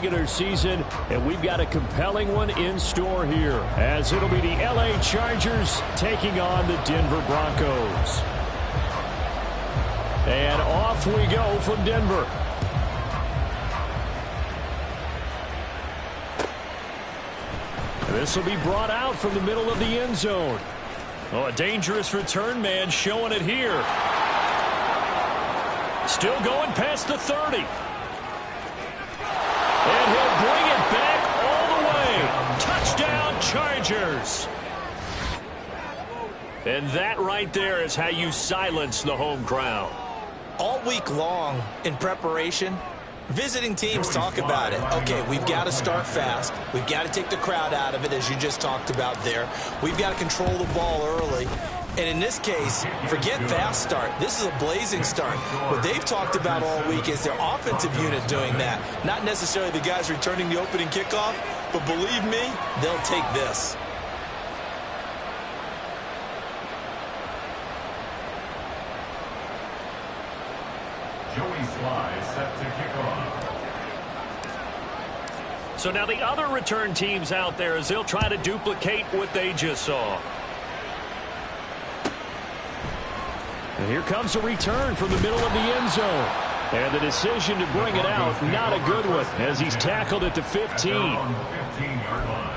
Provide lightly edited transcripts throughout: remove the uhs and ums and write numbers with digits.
regular season, and we've got a compelling one in store here, as it'll be the LA Chargers taking on the Denver Broncos. And off we go from Denver. This will be brought out from the middle of the end zone. Oh, a dangerous return man showing it here. Still going past the 30. And he'll bring it back all the way. Touchdown, Chargers. And that right there is how you silence the home crowd. All week long in preparation, visiting teams talk about it. Okay, we've got to start fast. We've got to take the crowd out of it, as you just talked about there. We've got to control the ball early. And in this case, forget fast start. This is a blazing start. What they've talked about all week is their offensive unit doing that. Not necessarily the guys returning the opening kickoff, but believe me, they'll take this. Joey Sly set to kick off. So now the other return teams out there, as they'll try to duplicate what they just saw. And here comes a return from the middle of the end zone. And the decision to bring it out, not a good one, as he's tackled at the 15. On the 15-yard line.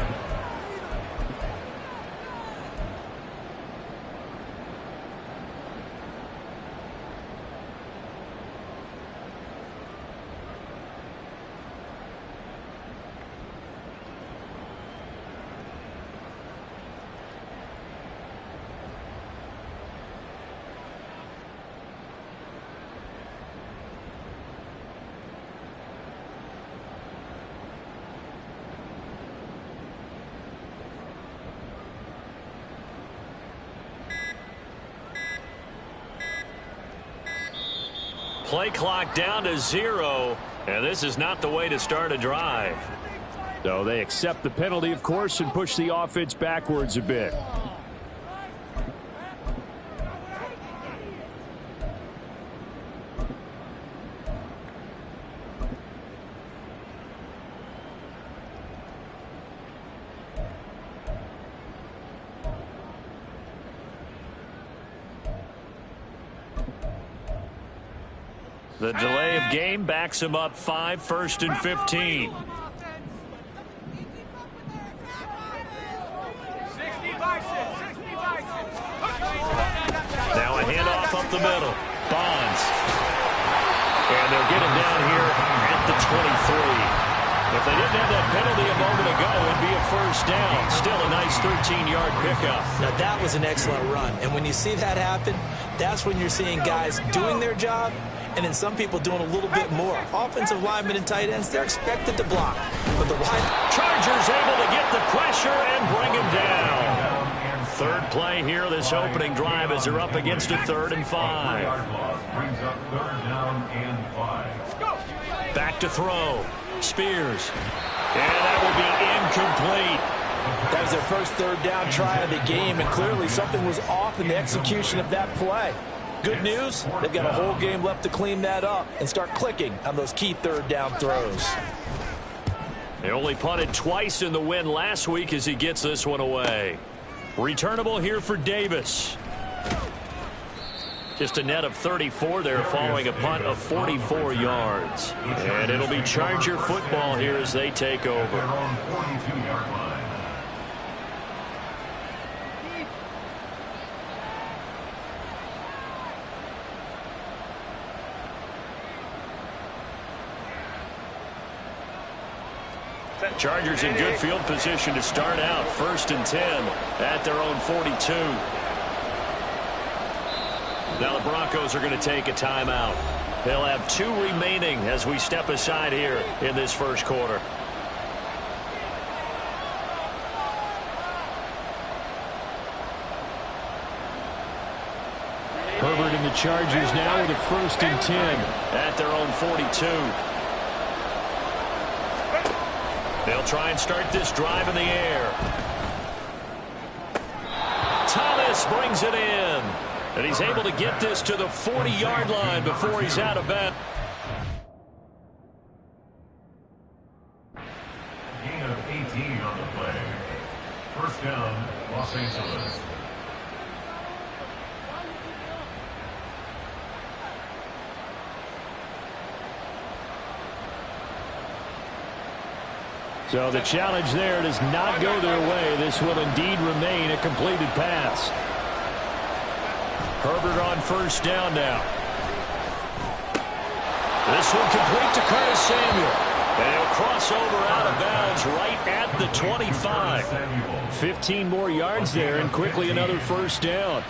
Play clock down to 0, and this is not the way to start a drive. So they accept the penalty, of course, and push the offense backwards a bit. The delay of game backs him up 5, 1st and 15. Now a handoff up the middle. Bonds. And they'll get him down here at the 23. If they didn't have that penalty a moment ago, it'd be a first down. Still a nice 13-yard pickup. Now that was an excellent run. And when you see that happen, that's when you're seeing guys doing their job, and then some people doing a little bit more. Offensive linemen and tight ends, they're expected to block. But the Chargers able to get the pressure and bring him down. Third play here, this opening drive, as they're up against a 3rd and 5. Brings up 3rd down and 5. Back to throw. Spears. And that will be incomplete. That was their first 3rd down try of the game, and clearly something was off in the execution of that play. Good news, they've got a whole game left to clean that up and start clicking on those key 3rd down throws. They only punted twice in the win last week as he gets this one away. Returnable here for Davis. Just a net of 34 there following a punt of 44 yards. And it'll be Charger football here as they take over. Their own 42-yard line. Chargers in good field position to start out. 1st and 10 at their own 42. Now the Broncos are going to take a timeout. They'll have 2 remaining as we step aside here in this first quarter. Herbert and the Chargers now with a 1st and 10 at their own 42. They'll try and start this drive in the air. Thomas brings it in. And he's able to get this to the 40-yard line before he's out of bounds. 13 on the play. First down, Los Angeles. So the challenge there does not go their way. This will indeed remain a completed pass. Herbert on first down now. This one complete to Curtis Samuel. And he'll cross over out of bounds right at the 25. 15 more yards there and quickly another first down.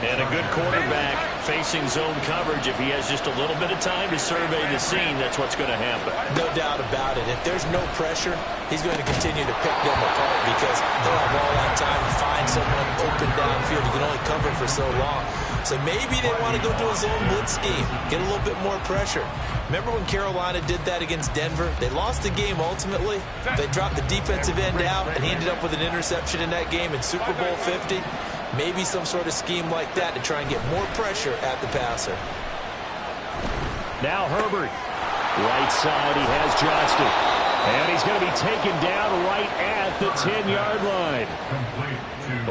And a good quarterback facing zone coverage. If he has just a little bit of time to survey the scene, that's what's going to happen. No doubt about it. If there's no pressure, he's going to continue to pick them apart because they'll have all that time to find someone open downfield. You can only cover for so long. So maybe they want to go to a zone blitz scheme, get a little bit more pressure. Remember when Carolina did that against Denver? They lost the game ultimately. They dropped the defensive end out, and he ended up with an interception in that game in Super Bowl 50. Maybe some sort of scheme like that to try and get more pressure at the passer. Now Herbert. Right side, he has Johnston. And he's going to be taken down right at the 10-yard line.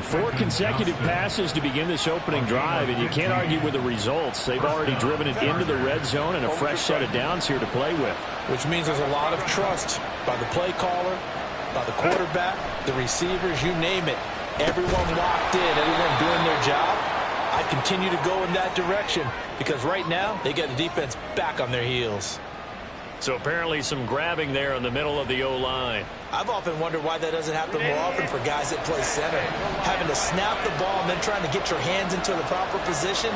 4 consecutive passes to begin this opening drive, and you can't argue with the results. They've already driven it into the red zone and a fresh set of downs here to play with. Which means there's a lot of trust by the play caller, by the quarterback, the receivers, you name it. Everyone locked in, everyone doing their job. I continue to go in that direction because right now they get the defense back on their heels. So apparently some grabbing there in the middle of the O-line. I've often wondered why that doesn't happen more often for guys that play center. Having to snap the ball and then trying to get your hands into the proper position,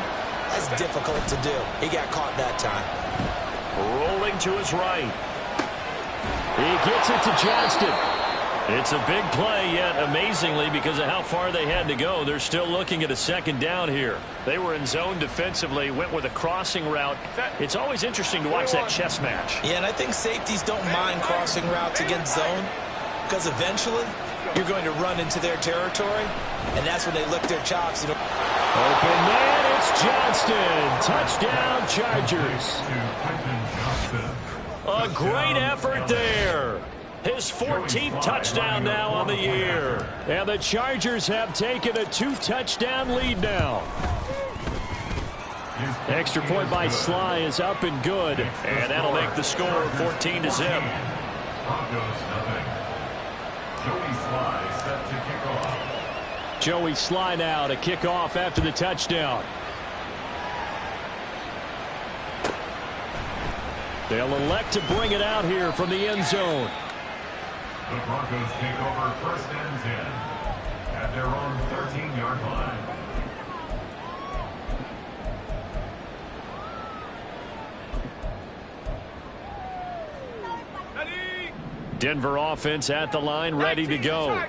that's difficult to do. He got caught that time. Rolling to his right. He gets it to Johnston. It's a big play, yet amazingly, because of how far they had to go, they're still looking at a second down here. They were in zone defensively, went with a crossing route. It's always interesting to watch that chess match. Yeah, and I think safeties don't mind crossing routes against zone because eventually you're going to run into their territory, and that's when they lick their chops. Open man, it's Johnston. Touchdown, Chargers. A great effort there. His 14th touchdown now on the year. And the Chargers have taken a 2-touchdown lead now. Extra point by Sly is up and good. And that'll make the score 14-0. Joey Sly now to kick off after the touchdown. They'll elect to bring it out here from the end zone. The Broncos take over first and 10 at their own 13-yard line. Denver offense at the line, ready to go.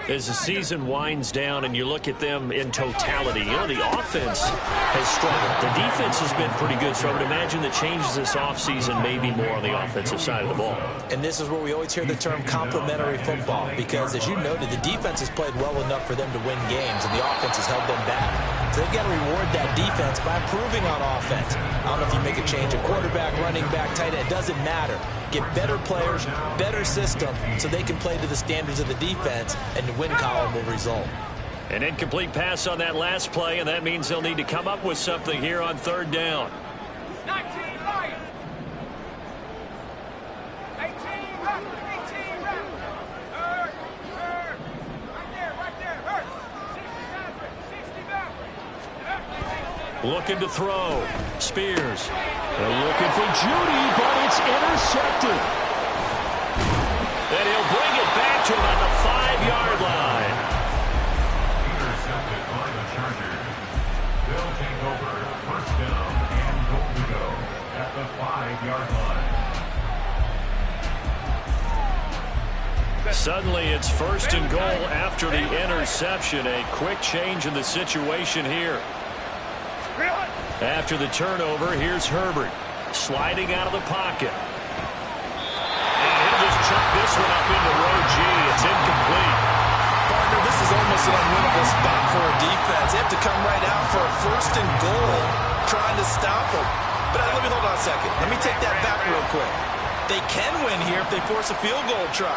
As the season winds down and you look at them in totality, you know, the offense has struggled. The defense has been pretty good, so I would imagine the changes this offseason may be more on the offensive side of the ball. And this is where we always hear the term complementary football, because as you noted, the defense has played well enough for them to win games, and the offense has held them back. So they've got to reward that defense by improving on offense. I don't know if you make a change at quarterback, running back, tight end, it doesn't matter. Get better players, better system, so they can play to the standards of the defense, and the win column will result. An incomplete pass on that last play, and that means they'll need to come up with something here on third down. 19 right. 18 right. 18 right. Hurt. Right there. Hurt. 60 back. Looking to throw. Spears. They're looking for Judy, but it's intercepted. And he'll bring it back to about the 5-yard line. Intercepted by the Chargers. They'll take over first down and goal to go at the 5-yard line. Suddenly it's first and goal after the interception. A quick change in the situation here. After the turnover, here's Herbert sliding out of the pocket. And he'll just chuck this one up into row G. It's incomplete. Partner, this is almost an unwinnable spot for a defense. They have to come right out for a first and goal, trying to stop them. But let me hold on a second. Let me take that back real quick. They can win here if they force a field goal try.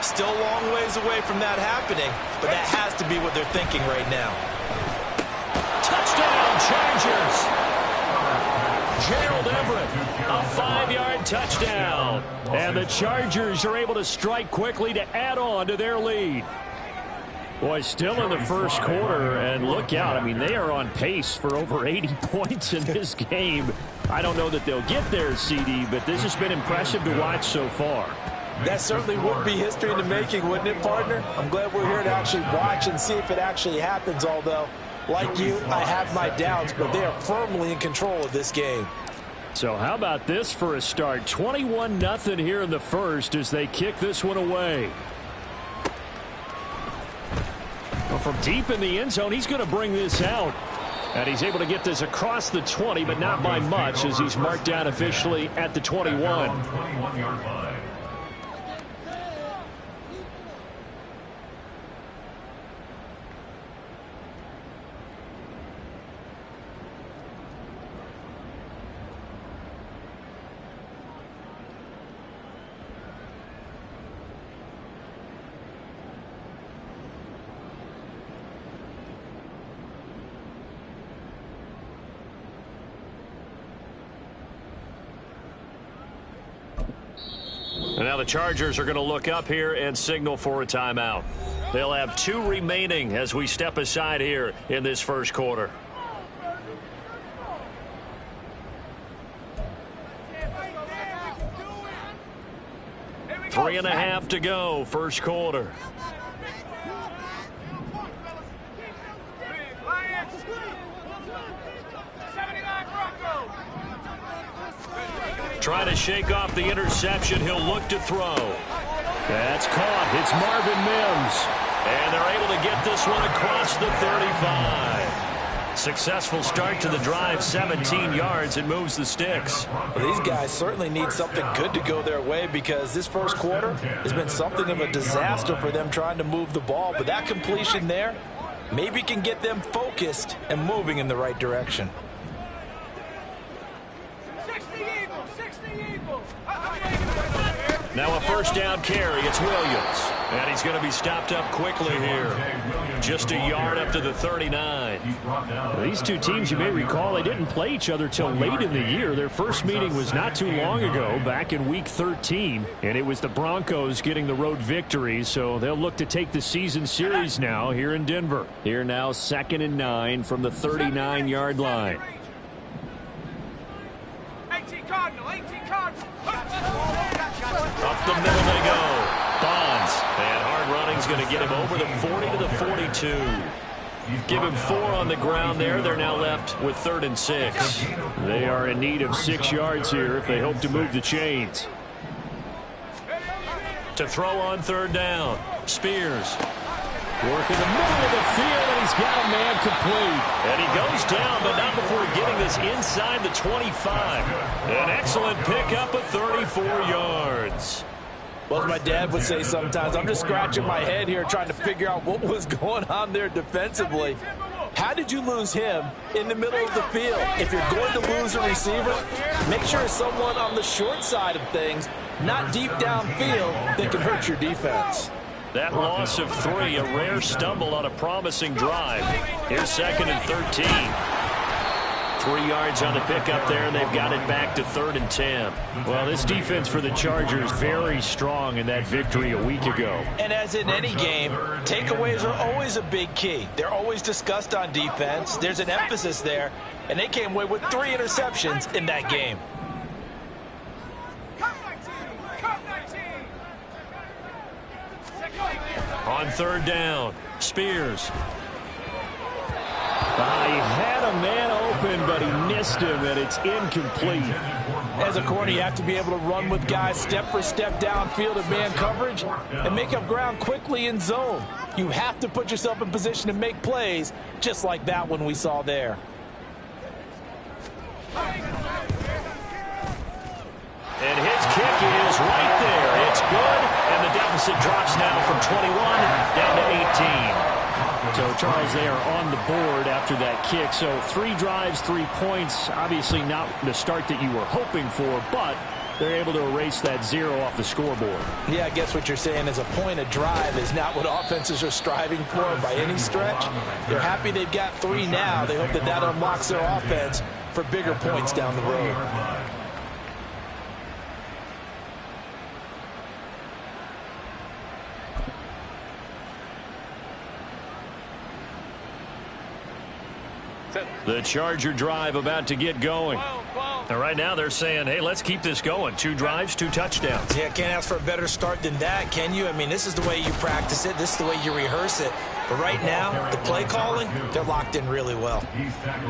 Still a long ways away from that happening, but that has to be what they're thinking right now. Touchdown, Chargers. Gerald Everett, a 5-yard touchdown. And the Chargers are able to strike quickly to add on to their lead. Boy, still in the first quarter, and look out. I mean, they are on pace for over 80 points in this game. I don't know that they'll get there, CD, but this has been impressive to watch so far. That certainly would be history in the making, wouldn't it, partner? I'm glad we're here to actually watch and see if it actually happens, although, like you, I have my doubts, but they are firmly in control of this game. So how about this for a start? 21-0 here in the first as they kick this one away. Well, from deep in the end zone, he's going to bring this out. And he's able to get this across the 20, but not by much as he's marked down officially at the 21. 21-yard line. And now the Chargers are going to look up here and signal for a timeout. They'll have 2 remaining as we step aside here in this first quarter. Three and a half to go, first quarter. Trying to shake off the interception. He'll look to throw. That's caught. It's Marvin Mims. And they're able to get this one across the 35. Successful start to the drive, 17 yards, and moves the sticks. Well, these guys certainly need something good to go their way because this first quarter has been something of a disaster for them trying to move the ball. But that completion there maybe can get them focused and moving in the right direction. Now a first down carry. It's Williams. And he's going to be stopped up quickly here. Just a yard up to the 39. These two teams, you may recall, they didn't play each other till late in the year. Their first meeting was not too long ago, back in Week 13. And it was the Broncos getting the road victory, so they'll look to take the season series now here in Denver. Here now, 2nd and 9 from the 39-yard line. 18 Cardinal, 18 Cardinal. Up the middle they go. Bonds. And hard running's going to get him over the 40 to the 42. Give him 4 on the ground there. They're now left with 3rd and 6. They are in need of 6 yards here if they hope to move the chains. To throw on 3rd down. Spears. Work in the middle of the field, and he's got a man complete. And he goes down, but not before getting this inside the 25. An excellent pickup of 34 yards. Well, as my dad would say sometimes, I'm just scratching my head here trying to figure out what was going on there defensively. How did you lose him in the middle of the field? If you're going to lose a receiver, make sure it's someone on the short side of things, not deep downfield, that can hurt your defense. That loss of 3, a rare stumble on a promising drive. Here's 2nd and 13. 3 yards on the pickup there, and they've got it back to 3rd and 10. Well, this defense for the Chargers very strong in that victory a week ago. And as in any game, takeaways are always a big key. They're always discussed on defense. There's an emphasis there, and they came away with 3 interceptions in that game. On 3rd down, Spears. He had a man open, but he missed him, and it's incomplete. As a corner, you have to be able to run with guys step for step downfield in man coverage and make up ground quickly in zone. You have to put yourself in position to make plays, just like that one we saw there. And his kick is right there. It's good, and the deficit drops now from 21 down to 18. So, Charles, they are on the board after that kick. So 3 drives, 3 points. Obviously not the start that you were hoping for, but they're able to erase that 0 off the scoreboard. Yeah, I guess what you're saying is a point of drive is not what offenses are striving for by any stretch. They're happy they've got 3 now. They hope that that unlocks their offense for bigger points down the road. The Charger drive about to get going. And right now they're saying, hey, let's keep this going. 2 drives, 2 touchdowns. Yeah, can't ask for a better start than that, can you? I mean, this is the way you practice it. This is the way you rehearse it. But right now, the play calling, they're locked in really well.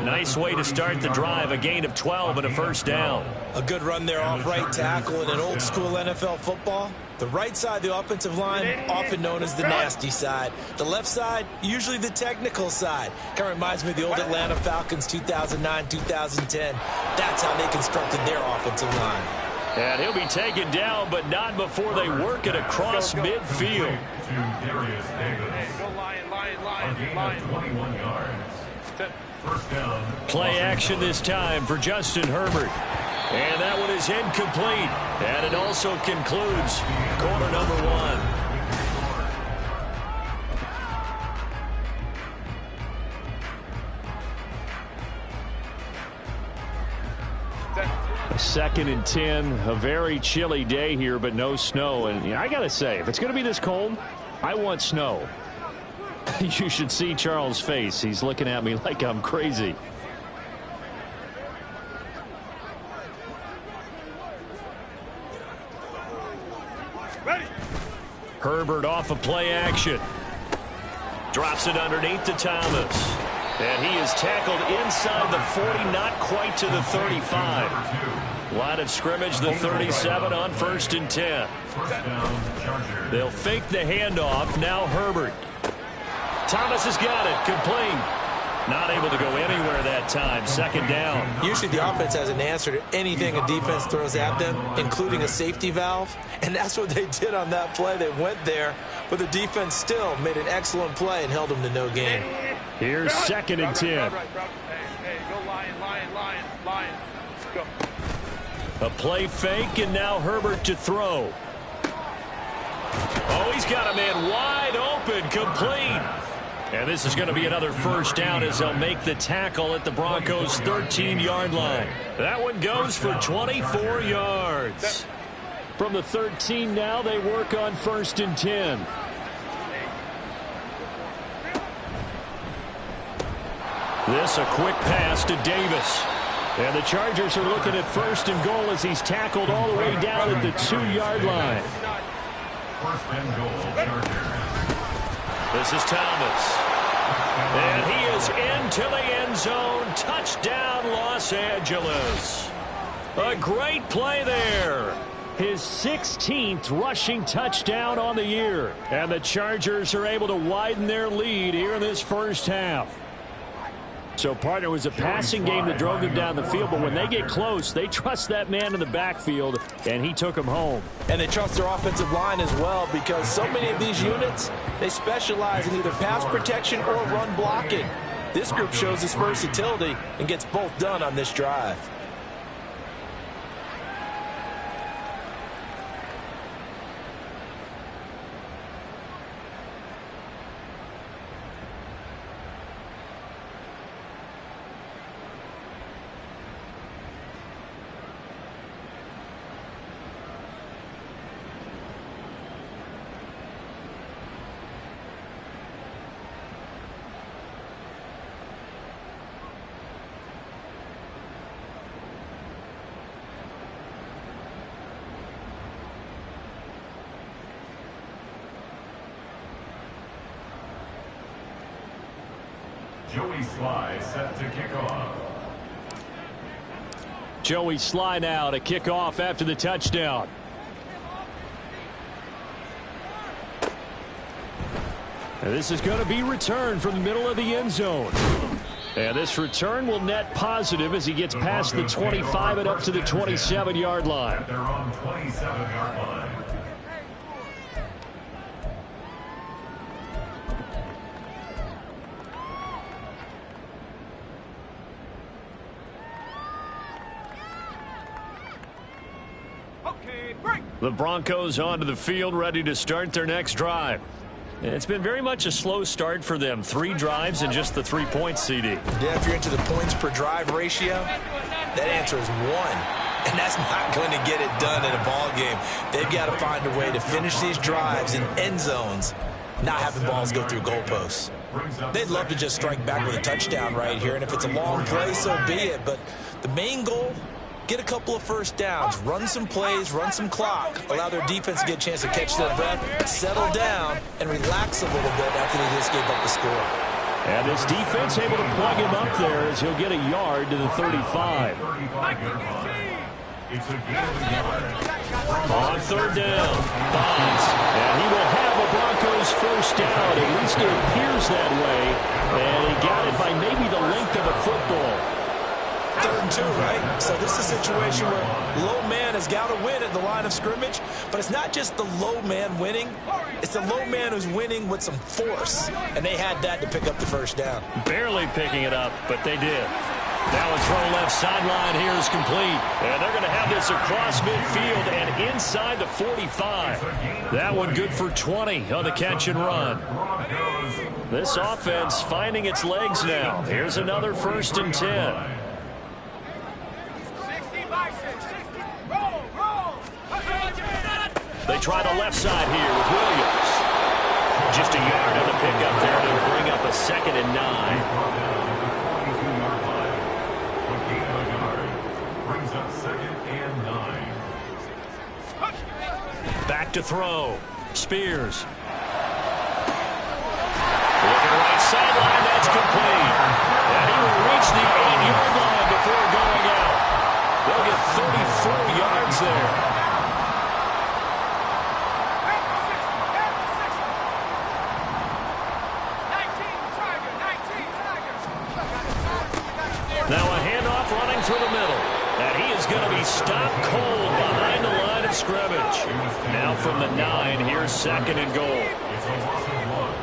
Nice way to start the drive, a gain of 12 and a first down. A good run there off right tackle in an old school NFL football. The right side of the offensive line, often known as the nasty side. The left side, usually the technical side. Kind of reminds me of the old Atlanta Falcons 2009, 2010. That's how they constructed their offensive line. And he'll be taken down, but not before they work it across midfield. Lion. 21 yards. First down. Play action this time for Justin Herbert. And that one is incomplete. And it also concludes quarter number 1. Second and 10, a very chilly day here, but no snow. And I got to say, if it's going to be this cold, I want snow. You should see Charles' face. He's looking at me like I'm crazy. Herbert off of play action. Drops it underneath to Thomas. And he is tackled inside the 40, not quite to the 35. Line of scrimmage, the 37 on 1st and 10. They'll fake the handoff. Now Herbert. Thomas has got it. Complete. Not able to go anywhere that time. Second down. Usually the offense has an answer to anything a defense throws at them, including a safety valve. And that's what they did on that play. They went there, but the defense still made an excellent play and held them to no gain. Here's 2nd and 10. Hey, go Lion. Go. A play fake, and now Herbert to throw. Oh, he's got a man wide open, complete. And this is going to be another first down as they'll make the tackle at the Broncos' 13-yard line. That one goes for 24 yards. From the 13 now, they work on 1st and 10. This a quick pass to Davis. And the Chargers are looking at 1st and goal as he's tackled all the way down at the 2-yard line. 1st and goal, Chargers. This is Thomas. And he is into the end zone. Touchdown, Los Angeles. A great play there. His 16th rushing touchdown on the year. And the Chargers are able to widen their lead here in this first half. So, partner, it was a passing game that drove them down the field, but when they get close, they trust that man in the backfield, and he took them home. And they trust their offensive line as well, because so many of these units, they specialize in either pass protection or run blocking. This group shows its versatility and gets both done on this drive. Joey Sly set to kick off. Joey Sly now to kick off after the touchdown. And this is going to be returned from the middle of the end zone. And this return will net positive as he gets past the 25 and up to the 27-yard line. They're on 27-yard line. The Broncos onto the field, ready to start their next drive. It's been very much a slow start for them. 3 drives and just the 3 points, CD. Yeah, if you're into the points per drive ratio, that answer is 1. And that's not going to get it done in a ball game. They've got to find a way to finish these drives in end zones, not having balls go through goalposts. They'd love to just strike back with a touchdown right here, and if it's a long play, so be it. But the main goal, get a couple of first downs, run some plays, run some clock, allow their defense to get a chance to catch their breath, settle down, and relax a little bit after they just gave up the score. And this defense able to plug him up there as he'll get a yard to the 35. It's a gain of a yard. On 3rd down, Bonds. And he will have a Broncos first down. At least it appears that way. And he got it by maybe the length of a football. 3rd and 2, right? So this is a situation where low man has got to win at the line of scrimmage, but it's not just the low man winning. It's the low man who's winning with some force, and they had that to pick up the first down. Barely picking it up, but they did. Now a throw left sideline here is complete. And they're going to have this across midfield and inside the 45. That one good for 20 on the catch and run. This offense finding its legs now. Here's another 1st and 10. They try the left side here with Williams. Just a yard on the pickup there to bring up a 2nd and 9. Back to throw. Spears. Looking right sideline. That's complete. And he will reach the 8-yard line before going out. They'll get 34 yards there. Now a handoff running through the middle. And he is going to be stopped cold behind the line of scrimmage. Now from the 9, here's 2nd and goal. It's a loss of 1.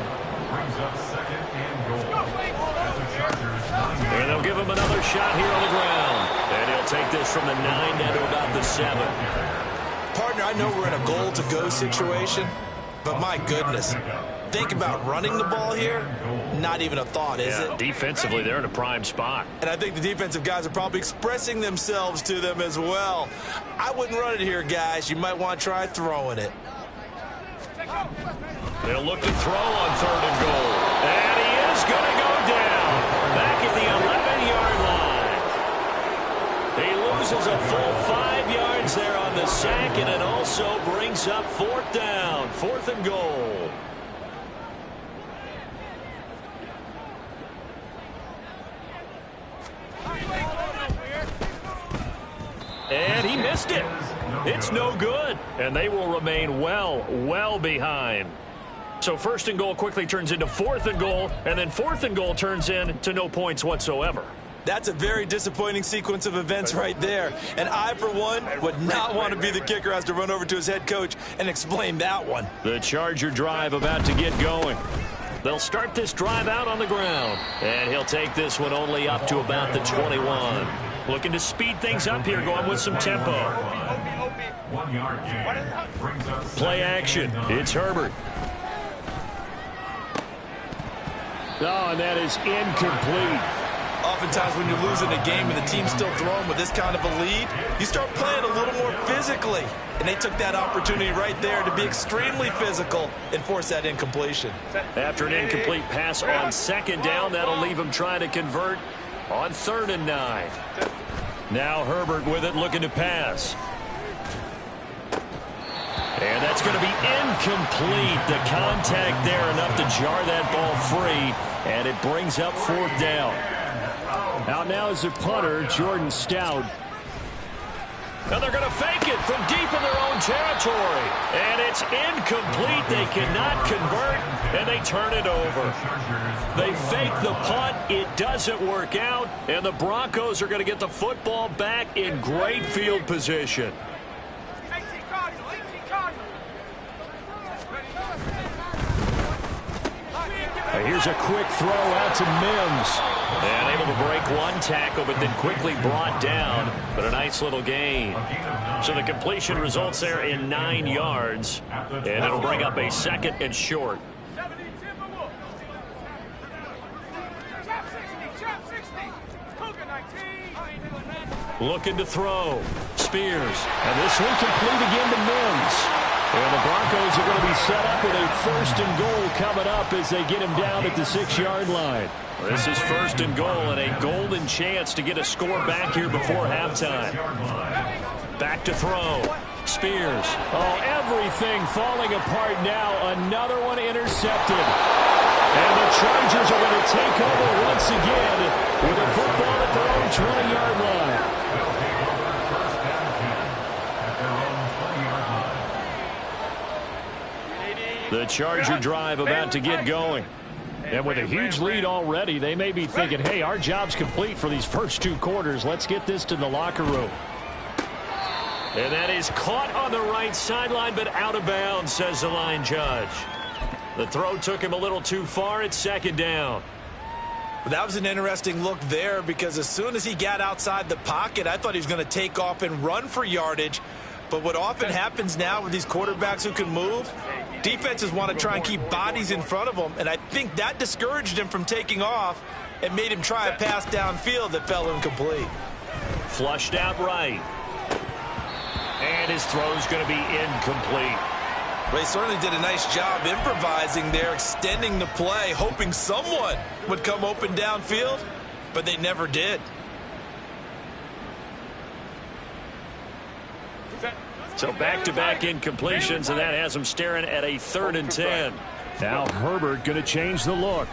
Brings up 2nd and goal. As the Chargers, and they'll give him another shot here on the ground. And he'll take this from the 9 down to about the 7. Partner, I know we're in a goal-to-go situation, but my goodness, think about running the ball here. Not even a thought, is it? Defensively, they're in a prime spot. And I think the defensive guys are probably expressing themselves to them as well. I wouldn't run it here, guys. You might want to try throwing it. They'll look to throw on 3rd and goal. And he is going to go down. Back at the 11-yard line. He loses a full 5 yards there on the sack, and it also brings up 4th down. 4th and goal. And he missed it. It's no good. And they will remain well behind. So 1st and goal quickly turns into 4th and goal, and then 4th and goal turns into no points whatsoever. That's a very disappointing sequence of events right there. And I, for one, would not want to be the kicker who has to run over to his head coach and explain that one. The Charger drive about to get going. They'll start this drive out on the ground. And he'll take this one only up to about the 21. Looking to speed things up here, going with some tempo. 1 yard gain. Brings up Play action. It's Herbert. Oh, and that is incomplete. Oftentimes when you're losing a game and the team's still throwing with this kind of a lead, you start playing a little more physically. And they took that opportunity right there to be extremely physical and force that incompletion. After an incomplete pass on 2nd down, that'll leave him trying to convert on 3rd and 9. Now Herbert with it, looking to pass. And that's going to be incomplete. The contact there enough to jar that ball free, and it brings up 4th down. Out now is the punter, Jordan Stout. And they're going to fake it from deep in their own territory. And it's incomplete. They cannot convert, and they turn it over. They fake the punt. It doesn't work out, and the Broncos are going to get the football back in great field position. Here's a quick throw out to Mims. And able to break one tackle, but then quickly brought down. But a nice little gain. So the completion results there in 9 yards. And it'll bring up a 2nd and short. Looking to throw. Spears. And this one complete again to Mims. And the Broncos are going to be set up with a 1st and goal coming up as they get him down at the 6-yard line. This is 1st and goal and a golden chance to get a score back here before halftime. Back to throw. Spears. Oh, everything falling apart now. Another one intercepted. And the Chargers are going to take over once again with a football at their own 20-yard line. The Charger drive about to get going. And with a huge lead already, they may be thinking, hey, our job's complete for these first 2 quarters. Let's get this to the locker room. And that is caught on the right sideline, but out of bounds, says the line judge. The throw took him a little too far. It's 2nd down. That was an interesting look there because as soon as he got outside the pocket, I thought he was going to take off and run for yardage. But what often happens now with these quarterbacks who can move, defenses want to try and keep bodies in front of them, and I think that discouraged him from taking off and made him try a pass downfield that fell incomplete. Flushed out right. And his throw's going to be incomplete. Well, he certainly did a nice job improvising there, extending the play, hoping someone would come open downfield, but they never did. So back-to-back incompletions, and that has him staring at a 3rd and 10. Now Herbert going to change the look.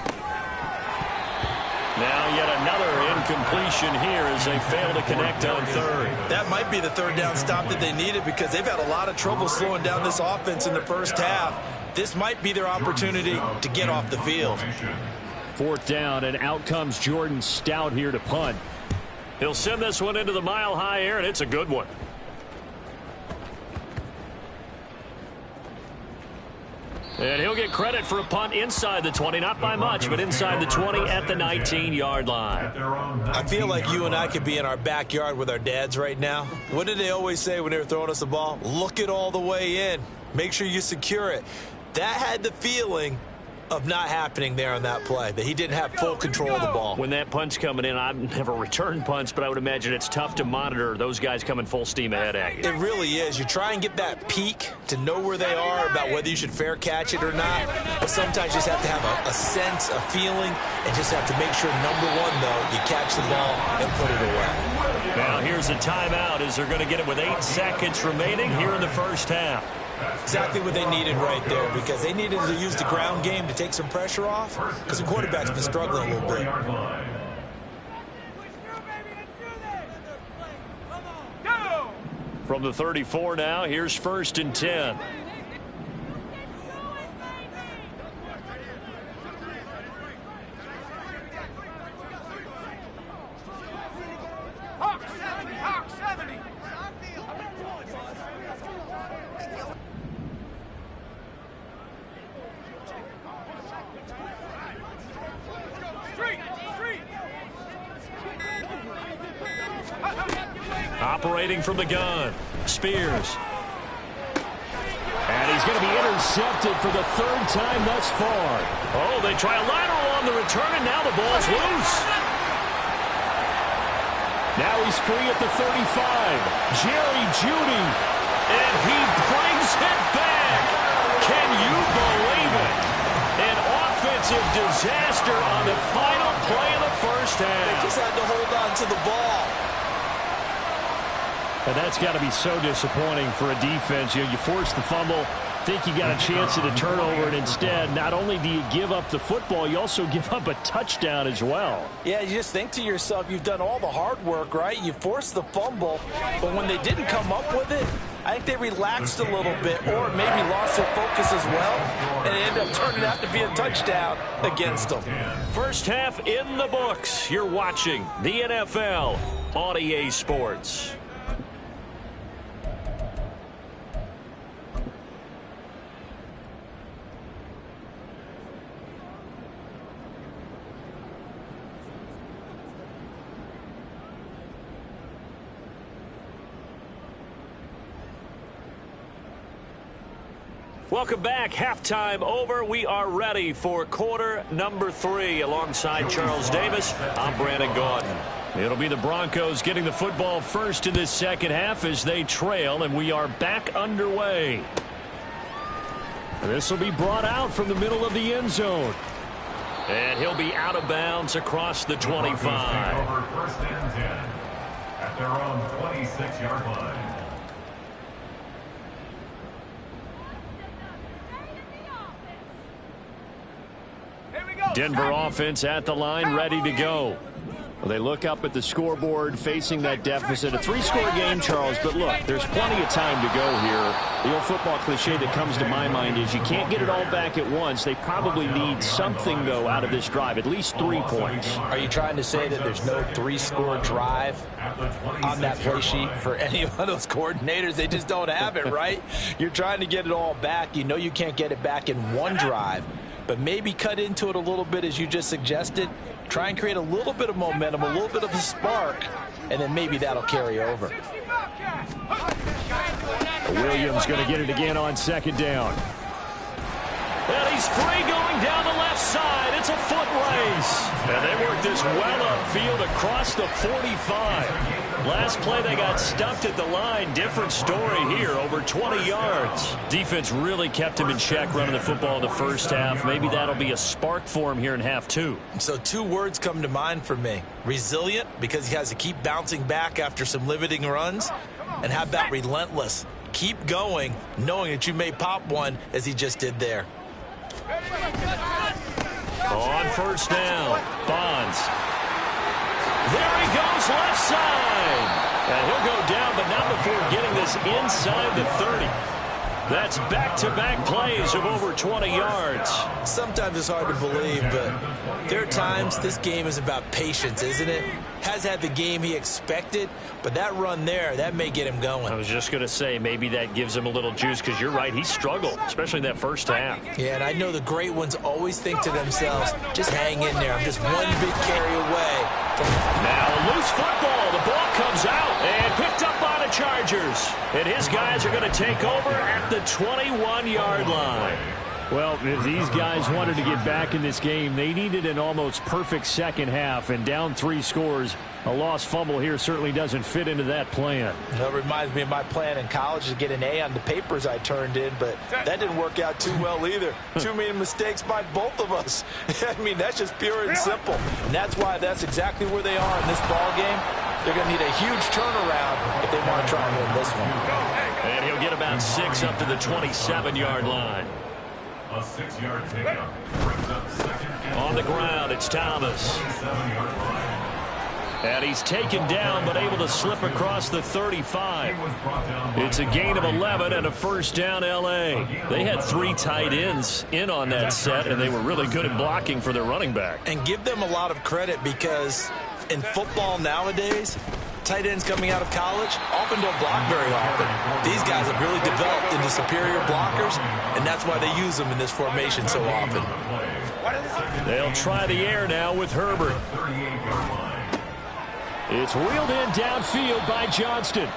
Now yet another incompletion here as they fail to connect on 3rd. That might be the 3rd down stop that they needed because they've had a lot of trouble slowing down this offense in the first half. This might be their opportunity to get off the field. 4th down, and out comes Jordan Stout here to punt. He'll send this one into the mile-high air, and it's a good one. And he'll get credit for a punt inside the 20, not by much, but inside the 20 at the 19-yard line. I feel like you and I could be in our backyard with our dads right now. What did they always say when they were throwing us the ball? Look it all the way in. Make sure you secure it. That had the feeling of not happening there on that play, that he didn't have full control of the ball. When that punt's coming in, I've never returned punts, but I would imagine it's tough to monitor those guys coming full steam ahead at you. It really is. You try and get that peek to know where they are, about whether you should fair catch it or not, but sometimes you just have to have a sense, a feeling, and just have to make sure, number one, though, you catch the ball and put it away. Now here's a timeout as they're going to get it with 8 seconds remaining here in the first half. Exactly what they needed right there, because they needed to use the ground game to take some pressure off, because the quarterback's been struggling a little bit. From the 34 now, here's 1st and 10. Operating from the gun, Spears. And he's going to be intercepted for the 3rd time thus far. Oh, they try a lateral on the return, and now the ball's loose. Now he's free at the 35. Jerry Jeudy. And he brings it back. Can you believe it? An offensive disaster on the final play of the first half. They just had to hold on to the ball. And that's got to be so disappointing for a defense. You force the fumble, think you got a chance at a turnover, and instead, not only do you give up the football, you also give up a touchdown as well. Yeah, you just think to yourself, you've done all the hard work, right? You forced the fumble, but when they didn't come up with it, I think they relaxed a little bit or maybe lost their focus as well, and it ended up turning out to be a touchdown against them. First half in the books. You're watching the NFL on EA Sports. Welcome back. Halftime over. We are ready for quarter number 3. Alongside Charles Davis, I'm Brandon Gaudin. It'll be the Broncos getting the football first in this second half as they trail, and we are back underway. This will be brought out from the middle of the end zone. And he'll be out of bounds across the 25. Over first and 10 at their own 26-yard line. Denver offense at the line, ready to go. Well, they look up at the scoreboard facing that deficit. A 3-score game, Charles, but look, there's plenty of time to go here. The old football cliche that comes to my mind is you can't get it all back at once. They probably need something, though, out of this drive, at least 3 points. Are you trying to say that there's no 3-score drive on that play sheet for any of those coordinators? They just don't have it, right? You're trying to get it all back. You know you can't get it back in one drive, but maybe cut into it a little bit as you just suggested. Try and create a little bit of momentum, a little bit of a spark, and then maybe that'll carry over. Williams going to get it again on second down. And he's free going down the left side. It's a foot race. And they work this well upfield across the 45. Last play they got stuffed at the line. Different story here, over 20 yards. Defense really kept him in check running the football in the first half. Maybe that'll be a spark for him here in half 2. So 2 words come to mind for me. Resilient, because he has to keep bouncing back after some limiting runs. And how about relentless? Keep going, knowing that you may pop one as he just did there. On first down, Bonds. There he goes, left side. And he'll go down, but not before getting this inside the 30. That's back-to-back plays of over 20 yards. Sometimes it's hard to believe, but there are times this game is about patience, isn't it? Has had the game he expected, but that run there, that may get him going. I was just going to say, maybe that gives him a little juice, because you're right, he struggled, especially in that first half. Yeah, and I know the great ones always think to themselves, just hang in there. I'm just one big carry away. Now a loose football. The ball comes out and picked up by the Chargers. And his guys are going to take over at the 21-yard line. Well, if these guys wanted to get back in this game, they needed an almost perfect second half, and down 3 scores. A lost fumble here certainly doesn't fit into that plan. That reminds me of my plan in college to get an A on the papers I turned in, but that didn't work out too well either. Too many mistakes by both of us. I mean, that's just pure and simple. And that's why that's exactly where they are in this ball game. They're going to need a huge turnaround if they want to try and win this one. And he'll get about 6 up to the 27-yard line. A 6-yard pickup brings up second and On the ground, it's Thomas. 27-yard line. And he's taken down, but able to slip across the 35. It's a gain of 11 and a first down, L.A. They had 3 tight ends in on that set, and they were really good at blocking for their running back. And give them a lot of credit, because in football nowadays, tight ends coming out of college often don't block very often. These guys have really developed into superior blockers, and that's why they use them in this formation so often. They'll try the air now with Herbert. It's wheeled in downfield by Johnston.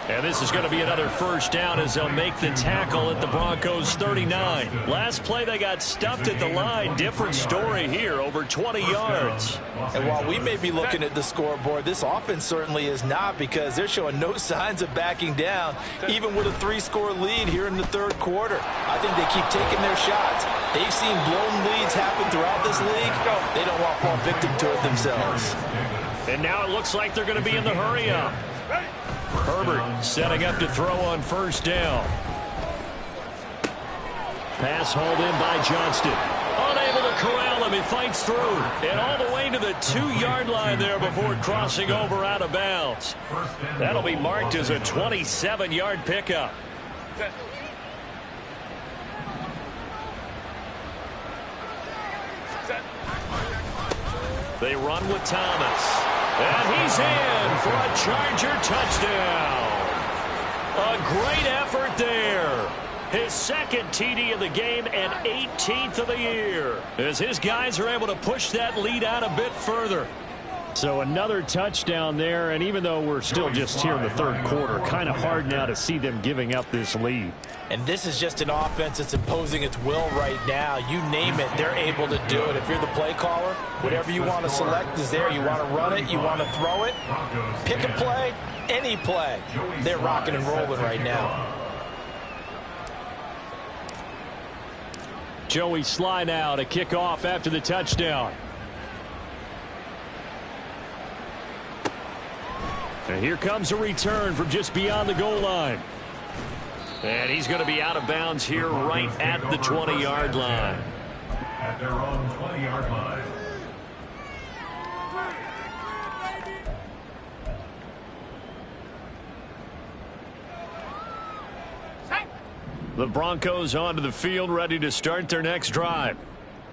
And this is going to be another first down as they'll make the tackle at the Broncos 39. Last play they got stuffed at the line. Different story here, over 20 yards. And while we may be looking at the scoreboard, this offense certainly is not, because they're showing no signs of backing down, even with a 3-score lead here in the third quarter. I think they keep taking their shots. They've seen blown leads happen throughout this league. They don't want to fall victim to it themselves. And now it looks like they're going to be in the hurry-up. Herbert setting up to throw on first down. Pass hauled in by Johnston. Unable to corral him. He fights through. And all the way to the 2-yard line there before crossing over out of bounds. That'll be marked as a 27-yard pickup. They run with Thomas. And he's in for a Charger touchdown. A great effort there. His second TD of the game and 18th of the year, as his guys are able to push that lead out a bit further. So another touchdown there, and even though we're still just here in the third quarter, kind of hard now to see them giving up this lead. And this is just an offense that's imposing its will right now. You name it, they're able to do it. If you're the play caller, whatever you want to select is there. You want to run it, you want to throw it, pick a play, any play. They're rocking and rolling right now. Joey Sly now to kick off after the touchdown. And here comes a return from just beyond the goal line. And he's going to be out of bounds here right at the 20-yard line. At their own 20-yard line. The Broncos onto the field, ready to start their next drive.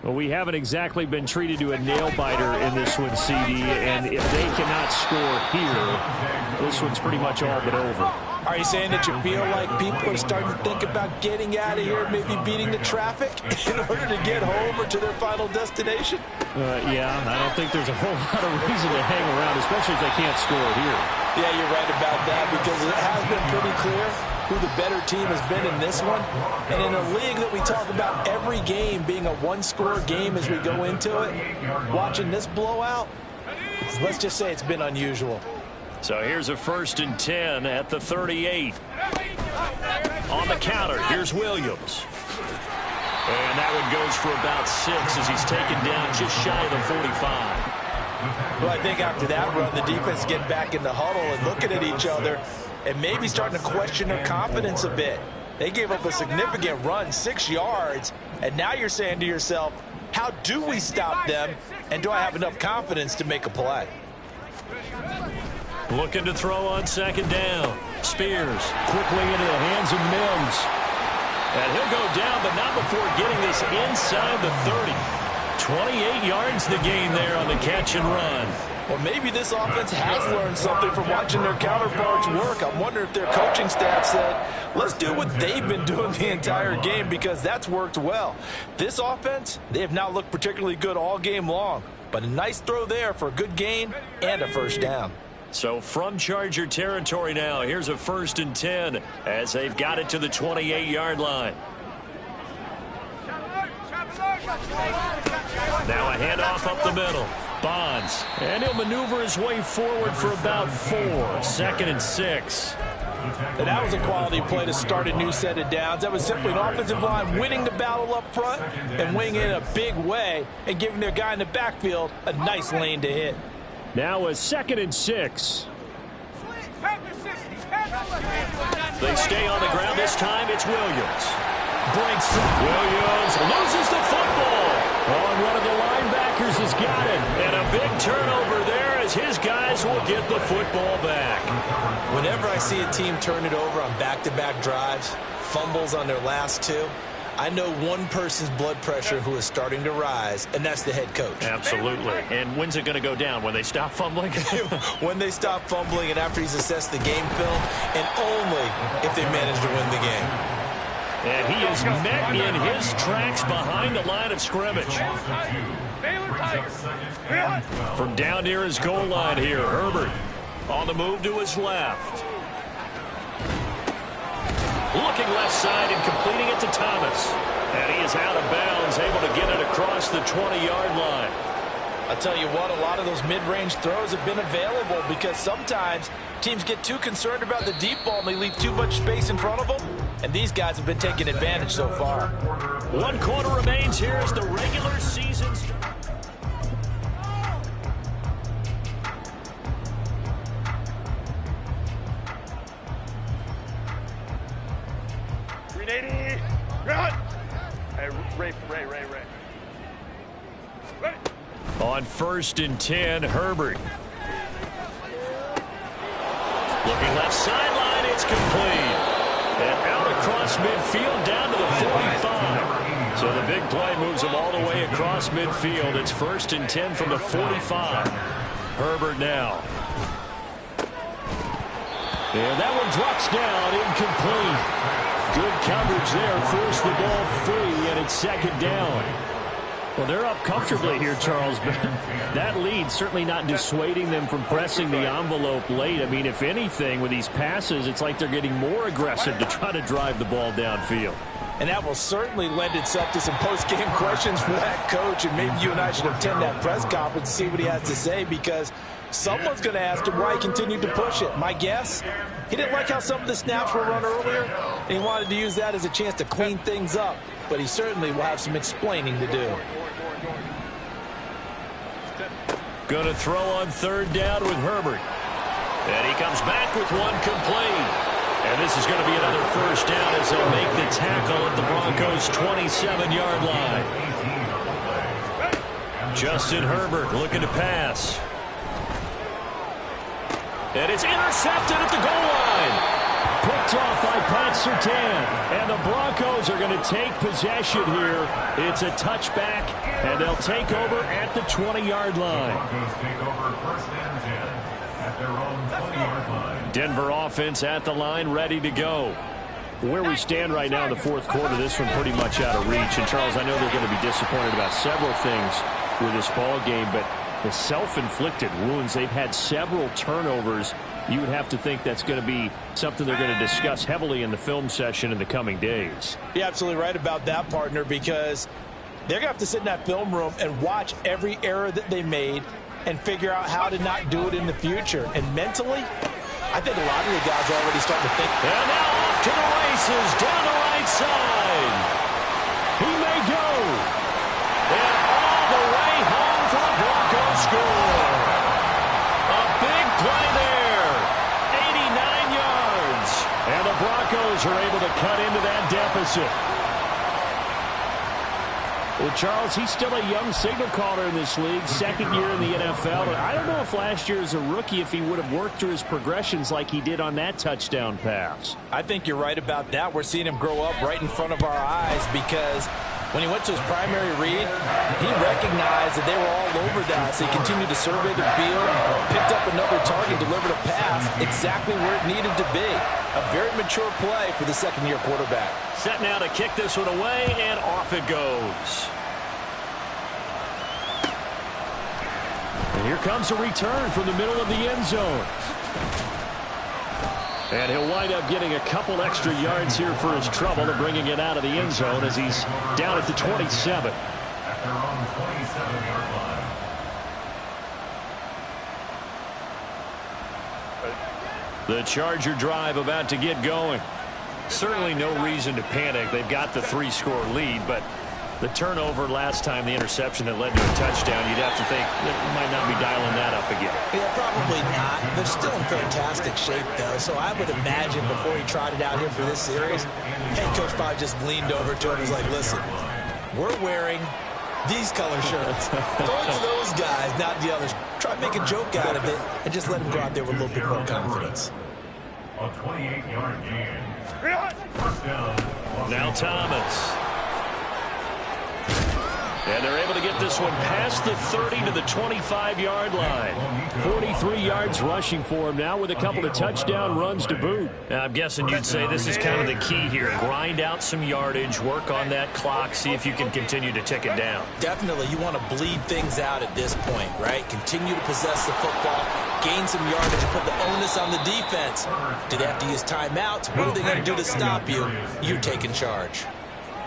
Well, we haven't exactly been treated to a nail-biter in this one, CD, and if they cannot score here, this one's pretty much all but over. Are you saying that you feel like people are starting to think about getting out of here, maybe beating the traffic in order to get home or to their final destination? Yeah, I don't think there's a whole lot of reason to hang around, especially if they can't score here. Yeah, you're right about that, because it has been pretty clear who the better team has been in this one. And in a league that we talk about every game being a one-score game as we go into it, watching this blowout, let's just say it's been unusual. So here's a 1st and 10 at the 38. On the counter, here's Williams. And that one goes for about 6 as he's taken down just shy of the 45. Well, I think after that run, the defense getting back in the huddle and looking at each other and maybe starting to question their confidence a bit. They gave up a significant run, 6 yards, and now you're saying to yourself, how do we stop them, and do I have enough confidence to make a play? Looking to throw on 2nd down. Spears quickly into the hands of Mims. And he'll go down, but not before getting this inside the 30. 28 yards the gain there on the catch and run. Well, maybe this offense has learned something from watching their counterparts work. I'm wondering if their coaching staff said, let's do what they've been doing the entire game, because that's worked well. This offense, they have not looked particularly good all game long, but a nice throw there for a good gain and a 1st down. So from Charger territory now, here's a 1st and 10 as they've got it to the 28-yard line. Now a handoff up the middle. Bonds. And he'll maneuver his way forward for about 4. 2nd and 6. And that was a quality play to start a new set of downs. That was simply an offensive line winning the battle up front and winning it in a big way and giving their guy in the backfield a nice lane to hit. Now a 2nd and 6. They stay on the ground this time. It's Williams. Breaks. Williams loses the football. And one of the linebackers has got it. And a big turnover there as his guys will get the football back. Whenever I see a team turn it over on back-to-back drives, fumbles on their last 2, I know one person's blood pressure who is starting to rise, and that's the head coach. Absolutely. And when's it going to go down? When they stop fumbling? When they stop fumbling and after he's assessed the game film, and only if they manage to win the game. And he is met in his tracks behind the line of scrimmage. From down near his goal line here, Herbert on the move to his left. Looking left side and completing it to Thomas. And he is out of bounds, able to get it across the 20-yard line. I'll tell you what, a lot of those mid-range throws have been available because sometimes teams get too concerned about the deep ball and they leave too much space in front of them. And these guys have been taking advantage so far. 1 quarter remains here as the regular season. Run! Hey, Ray. On 1st and 10, Herbert. Looking left sideline, it's complete. And out across midfield down to the 45. So the big play moves them all the way across midfield. It's 1st and 10 from the 45. Herbert now. And that one drops down, incomplete. Good coverage there, forced the ball free, and it's 2nd down. Well, they're up comfortably here, Charles, but that lead certainly not dissuading them from pressing the envelope late. I mean, if anything, with these passes, it's like they're getting more aggressive to try to drive the ball downfield. And that will certainly lend itself to some post-game questions for that coach, and maybe you and I should attend that press conference and see what he has to say, because someone's going to ask him why he continued to push it. My guess, he didn't like how some of the snaps were run earlier, and he wanted to use that as a chance to clean things up, but he certainly will have some explaining to do. Going to throw on third down with Herbert. And he comes back with one complete. And this is going to be another first down as they'll make the tackle at the Broncos' 27-yard line. Justin Herbert looking to pass. And it's intercepted at the goal line. Picked off by Pat Surtain. And the Broncos are going to take possession here. It's a touchback, and they'll take over at the 20-yard line. Broncos take over first and 10 at their own 20-yard line. Denver offense at the line, ready to go. Where we stand right now in the fourth quarter, this one pretty much out of reach. And, Charles, I know they're going to be disappointed about several things with this ball game, but the self-inflicted wounds, they've had several turnovers. You would have to think that's going to be something they're going to discuss heavily in the film session in the coming days. You're absolutely right about that, partner, because they're going to have to sit in that film room and watch every error that they made and figure out how to not do it in the future. And mentally, I think a lot of the guys are already starting to think. And now off to the races, down the right side. He may go. And all the way home for the Broncos score. A big play there. 89 yards. And the Broncos are able to cut into that deficit. Well, Charles, he's still a young signal caller in this league, second year in the NFL. But I don't know if last year as a rookie, if he would have worked through his progressions like he did on that touchdown pass. I think you're right about that. We're seeing him grow up right in front of our eyes, because when he went to his primary read, he recognized that they were all over that. So he continued to survey the field, picked up another target, delivered a pass exactly where it needed to be. A very mature play for the second-year quarterback. Set now to kick this one away, and off it goes. And here comes a return from the middle of the end zone. And he'll wind up getting a couple extra yards here for his trouble and bringing it out of the end zone as he's down at the 27. At their own 27-yard line. The Charger drive about to get going. Certainly no reason to panic. They've got the 3-score lead, but the turnover last time, the interception that led to a touchdown, you'd have to think they might not be dialing that up again. Yeah, probably not. They're still in fantastic shape, though, so I would imagine before he trotted out here for this series, head coach probably just leaned over to him and was like, listen, we're wearing these color shirts. Throw it to those guys, not the others. Try to make a joke out of it and just let him go out there with a little bit more confidence. A 28-yard gain. First down. Now Thomas. And they're able to get this one past the 30 to the 25-yard line. 43 yards rushing for him now with a couple of touchdown runs to boot. Now, I'm guessing you'd say this is kind of the key here. Grind out some yardage, work on that clock, see if you can continue to tick it down. Definitely, you want to bleed things out at this point, right? Continue to possess the football, gain some yardage, and put the onus on the defense. Do they have to use timeouts? What are they going to do to stop you? You're taking charge.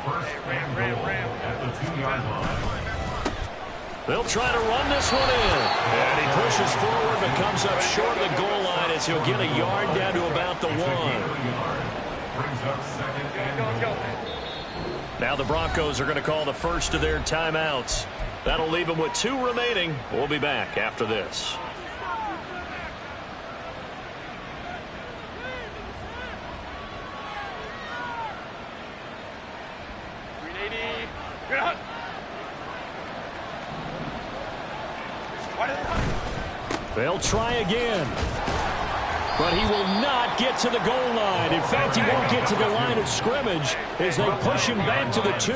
First and goal at the 2-yard line. They'll try to run this one in. And he pushes forward but comes up short of the goal line as he'll get a yard down to about the 1. Brings up second and goal. Now the Broncos are going to call the first of their timeouts. That'll leave them with 2 remaining. We'll be back after this. They'll try again. But he will not get to the goal line. In fact, he won't get to the line of scrimmage as they push him back to the 2.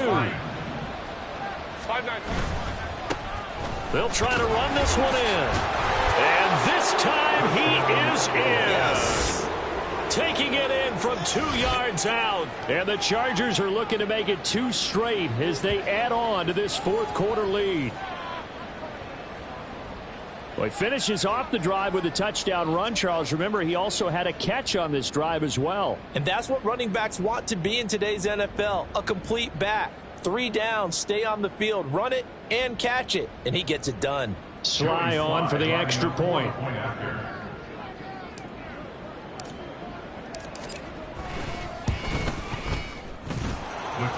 They'll try to run this one in. And this time he is in. Yes. taking it in from 2 yards out. And the Chargers are looking to make it 2 straight as they add on to this fourth quarter lead. Well, he finishes off the drive with a touchdown run, Charles. Remember, he also had a catch on this drive as well. And that's what running backs want to be in today's NFL, a complete back. 3 downs, stay on the field, run it, and catch it. And he gets it done. Sly on for the extra point.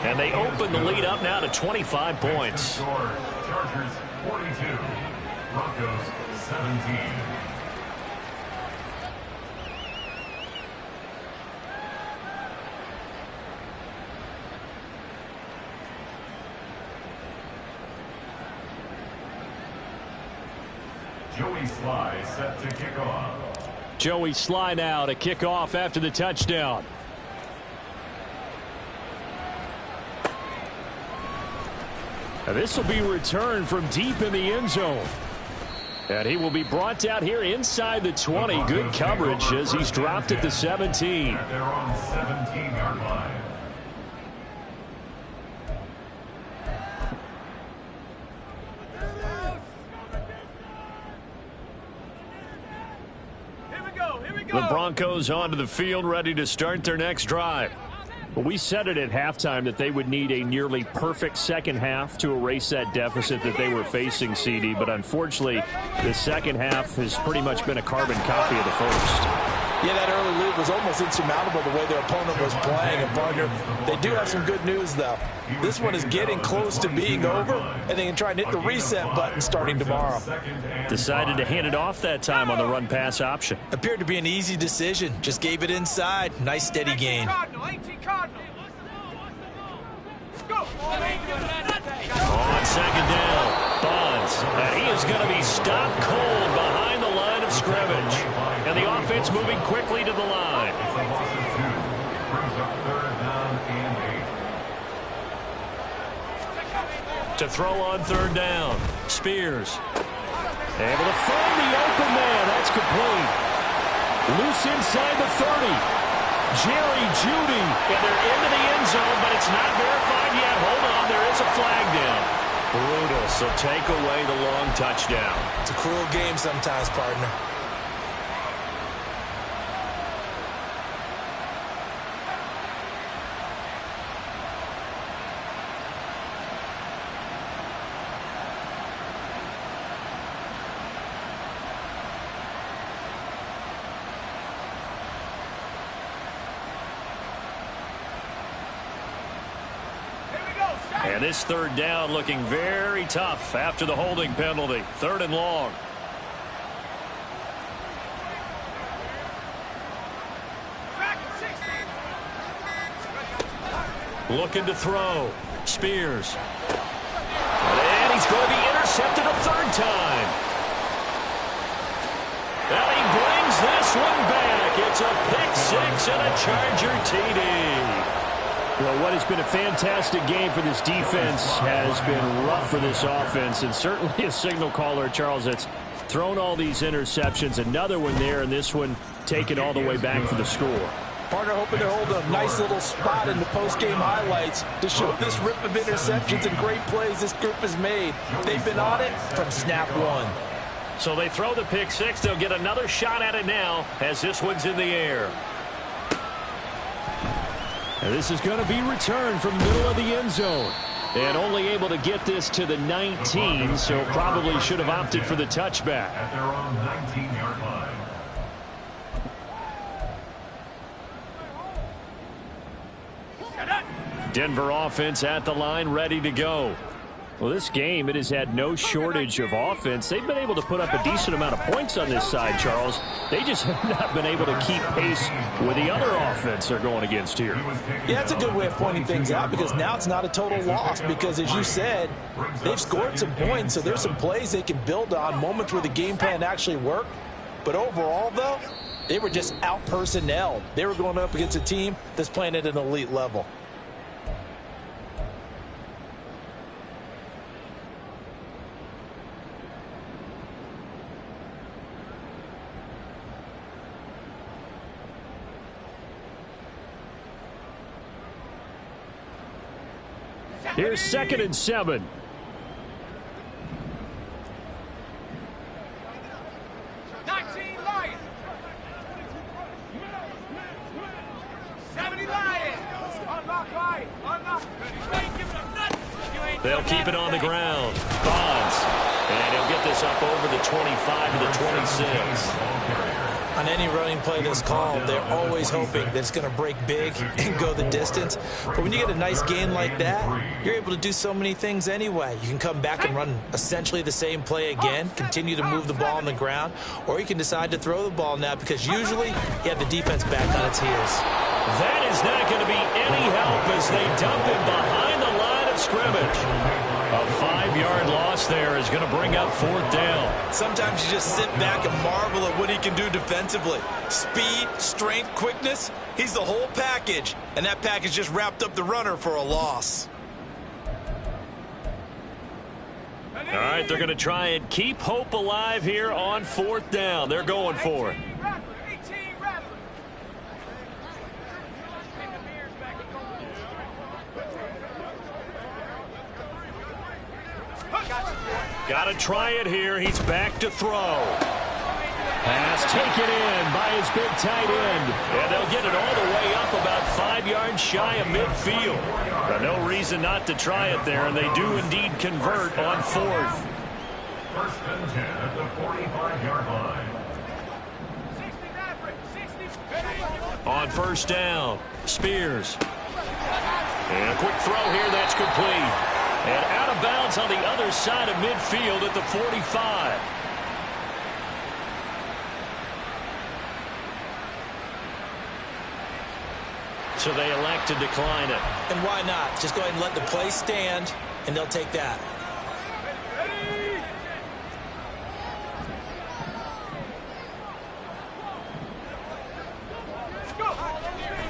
And they open the lead up now to 25 points. Chargers 42, Broncos 17. Joey Sly set to kick off. Joey Sly now to kick off after the touchdown. And this will be returned from deep in the end zone. And he will be brought down here inside the 20. Good coverage as he's dropped at the 17. At their own 17-yard line. The Broncos onto the field, ready to start their next drive. Well, we said it at halftime that they would need a nearly perfect second half to erase that deficit that they were facing, CD. But unfortunately, the second half has pretty much been a carbon copy of the first. Yeah, that early lead was almost insurmountable the way their opponent was playing. And, partner, they do have some good news, though. This one is getting close to being over, and they can try and hit the reset button starting tomorrow. Decided to hand it off that time on the run-pass option. Appeared to be an easy decision. Just gave it inside. Nice, steady gain. On second down, Bonds. And he is going to be stopped cold behind the line of scrimmage. And the offense moving quickly to the line. It's a loss of 2. Brings up 3rd down and 8. To throw on 3rd down. Spears. Able to find the open man. That's complete. Loose inside the 30. Jerry Jeudy. And they're into the end zone, but it's not verified yet. Hold on, there is a flag down. Brutal, so take away the long touchdown. It's a cruel game sometimes, partner. And this 3rd down looking very tough after the holding penalty. 3rd and long. Looking to throw. Spears. And he's going to be intercepted a 3rd time. And he brings this one back. It's a pick 6 and a Charger TD. Well, what has been a fantastic game for this defense has been rough for this offense, and certainly a signal caller, Charles, that's thrown all these interceptions. Another one there, and this one taken all the way back for the score. Partner hoping to hold a nice little spot in the post-game highlights to show this rip of interceptions and great plays this group has made. They've been on it from snap one. So they throw the pick 6. They'll get another shot at it now as this one's in the air. And this is going to be returned from the middle of the end zone. And only able to get this to the 19, so probably should have opted for the touchback. At their own 19-yard line. Denver offense at the line, ready to go. Well, this game, it has had no shortage of offense. They've been able to put up a decent amount of points on this side, Charles. They just have not been able to keep pace with the other offense they're going against here. Yeah, that's a good way of pointing things out because now it's not a total loss because, as you said, they've scored some points, so there's some plays they can build on, moments where the game plan actually worked. But overall, though, they were just out-personnelled. They were going up against a team that's playing at an elite level. Here's 2nd and 7. They'll keep it on the ground. Bonds. And he'll get this up over the 25 to the 26. On any running play that's called, they're always hoping that it's going to break big and go the distance. But when you get a nice gain like that, you're able to do so many things anyway. You can come back and run essentially the same play again, continue to move the ball on the ground, or you can decide to throw the ball now because usually you have the defense back on its heels. That is not going to be any help as they dump him behind the line of scrimmage. A 5-yard loss there is going to bring up 4th down. Sometimes you just sit back and marvel at what he can do defensively. Speed, strength, quickness, he's the whole package. And that package just wrapped up the runner for a loss. All right, they're going to try and keep hope alive here on 4th down. They're going for it. Got to try it here. He's back to throw. Pass taken in by his big tight end. And they'll get it all the way up about 5 yards shy of midfield. But no reason not to try it there, and they do indeed convert on 4th. 1st and 10 at the 45-yard line. On 1st down, Spears. And a quick throw here, that's complete. And out of bounds on the other side of midfield at the 45. So they elect to decline it. And why not? Just go ahead and let the play stand, and they'll take that.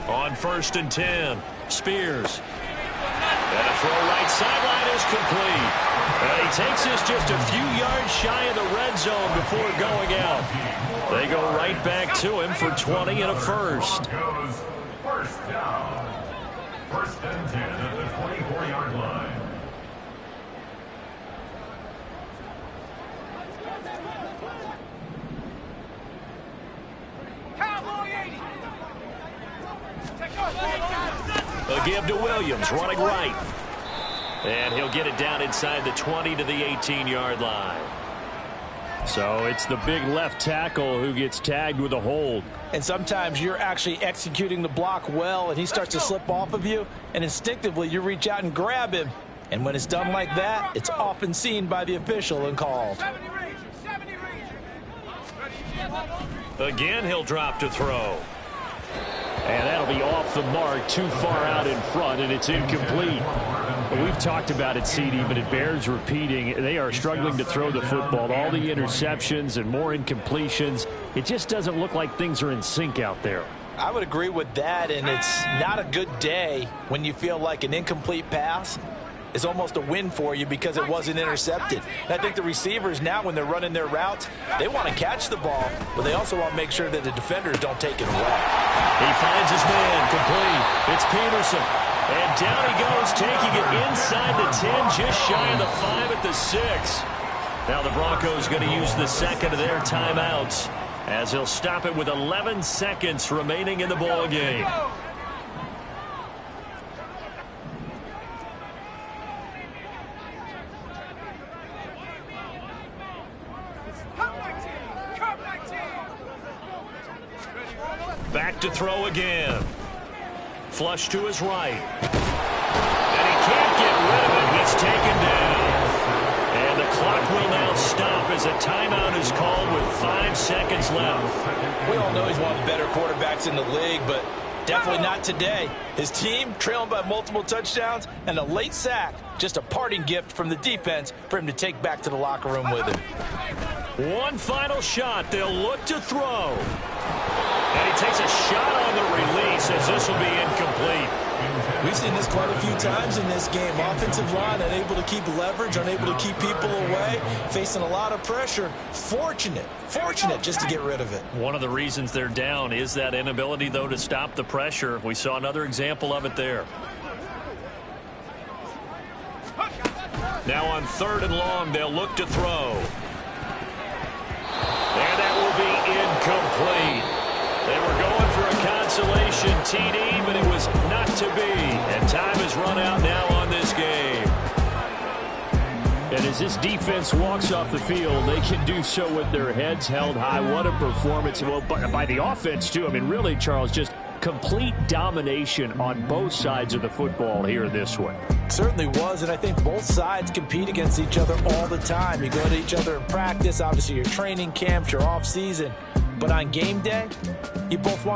On 1st and 10, Spears. And a throw right sideline is complete. And he takes this just a few yards shy of the red zone before going out. They go right back to him for 20 and a first. Goes 1st down. 1st and 10 at the 24-yard line. A give to Williams, running right. And he'll get it down inside the 20 to the 18-yard line. So it's the big left tackle who gets tagged with a hold. And sometimes you're actually executing the block well, and he starts to slip off of you, and instinctively you reach out and grab him. And when it's done like that, it's often seen by the official and called. Again, he'll drop to throw. And that'll be off the mark, too far out in front, and it's incomplete. We've talked about it, CD, but it bears repeating. They are struggling to throw the football. All the interceptions and more incompletions. It just doesn't look like things are in sync out there. I would agree with that, and it's not a good day when you feel like an incomplete pass is almost a win for you because it wasn't intercepted. And I think the receivers now, when they're running their routes, they want to catch the ball, but they also want to make sure that the defenders don't take it away. He finds his man, complete. It's Peterson. And down he goes, taking it inside the 10, just shy of the 5 at the 6. Now the Broncos going to use the second of their timeouts as he'll stop it with 11 seconds remaining in the ball game. Back to throw again. Flush to his right. And he can't get rid of it. He's taken down. And the clock will now stop as a timeout is called with 5 seconds left. We all know he's one of the better quarterbacks in the league, but definitely not today. His team trailing by multiple touchdowns and a late sack. Just a parting gift from the defense for him to take back to the locker room with him. One final shot. They'll look to throw. And he takes a shot on the release as this will be incomplete. We've seen this quite a few times in this game. Offensive line unable to keep leverage, unable to keep people away, facing a lot of pressure. Fortunate just to get rid of it. One of the reasons they're down is that inability, though, to stop the pressure. We saw another example of it there. Now on 3rd and long, they'll look to throw. And that will be incomplete. They were going for a consolation TD, but it was not to be. And time has run out now on this game. And as this defense walks off the field, they can do so with their heads held high. What a performance. Well, by the offense, too. I mean, really, Charles, just complete domination on both sides of the football here this one. Certainly was, and I think both sides compete against each other all the time. You go to each other in practice, obviously your training camps, your off season. But on game day, you both want